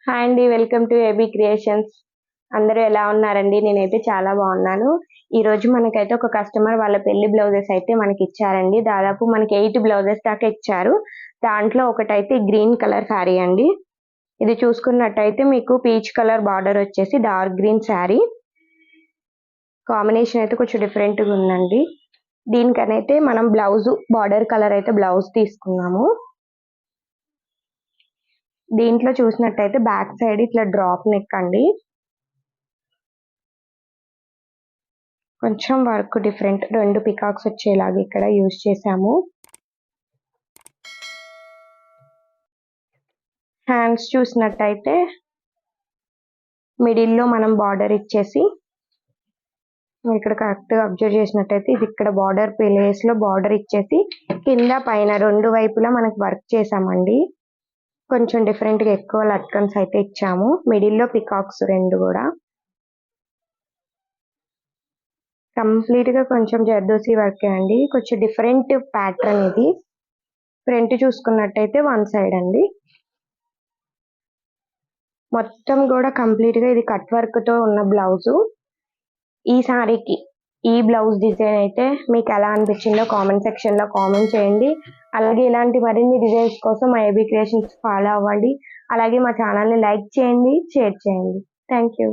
Hi అండి, welcome to AB creations. అందరూ ఎలా ఉన్నారండి? నేనైతే చాలా బాగున్నాను. ఈ రోజు మనకైతే ఒక కస్టమర్ వాళ్ళ పెళ్లి బ్లౌజెస్ అయితే మనకి ఇచ్చారండి. దాదాపు మనకి 8 బ్లౌజెస్ దాకా ఇచ్చారు. దాంట్లో ఒకటైతే గ్రీన్ కలర్ శారీ అండి. ఇది చూసుకున్నట్టయితే మీకు పీచ్ కలర్ బార్డర్ వచ్చేసి డార్క్ గ్రీన్ శారీ. కాంబినేషన్ అయితే కొంచెం డిఫరెంట్గా ఉందండి. దీనికనైతే మనం బ్లౌజ్ బార్డర్ కలర్ అయితే బ్లౌజ్ తీసుకున్నాము. దీంట్లో చూసినట్టయితే బ్యాక్ సైడ్ ఇట్లా డ్రాప్ నెక్ అండి. కొంచెం వర్క్ డిఫరెంట్, 2 పికాక్స్ వచ్చేలాగా ఇక్కడ యూజ్ చేసాము. హ్యాండ్స్ చూసినట్టయితే మిడిల్లో మనం బార్డర్ ఇచ్చేసి, ఇక్కడ కరెక్ట్గా అబ్జర్వ్ చేసినట్టయితే ఇది ఇక్కడ బార్డర్ ప్లేస్లో బార్డర్ ఇచ్చేసి కింద పైన 2 వైపులా మనకి వర్క్ చేసామండి. కొంచెం డిఫరెంట్గా ఎక్కువ లట్కన్స్ అయితే ఇచ్చాము. మిడిల్లో పికాక్స్ 2 కూడా కంప్లీట్గా కొంచెం జర్దోసి వర్కే అండి. కొంచెం డిఫరెంట్ ప్యాటర్న్ ఇది. ఫ్రంట్ చూసుకున్నట్టయితే 1 సైడ్ అండి. మొత్తం కూడా కంప్లీట్గా ఇది కట్ వర్క్తో ఉన్న బ్లౌజు. ఈ సారీకి ఈ బ్లౌజ్ డిజైన్ అయితే మీకు ఎలా అనిపించిందో కామెంట్ సెక్షన్లో కామెంట్ చేయండి. అలాగే ఇలాంటి మరిన్ని డిజైన్స్ కోసం మా ఏబీ క్రియేషన్స్ ఫాలో అవ్వండి. అలాగే మా ఛానల్ని లైక్ చేయండి, షేర్ చేయండి. Thank you.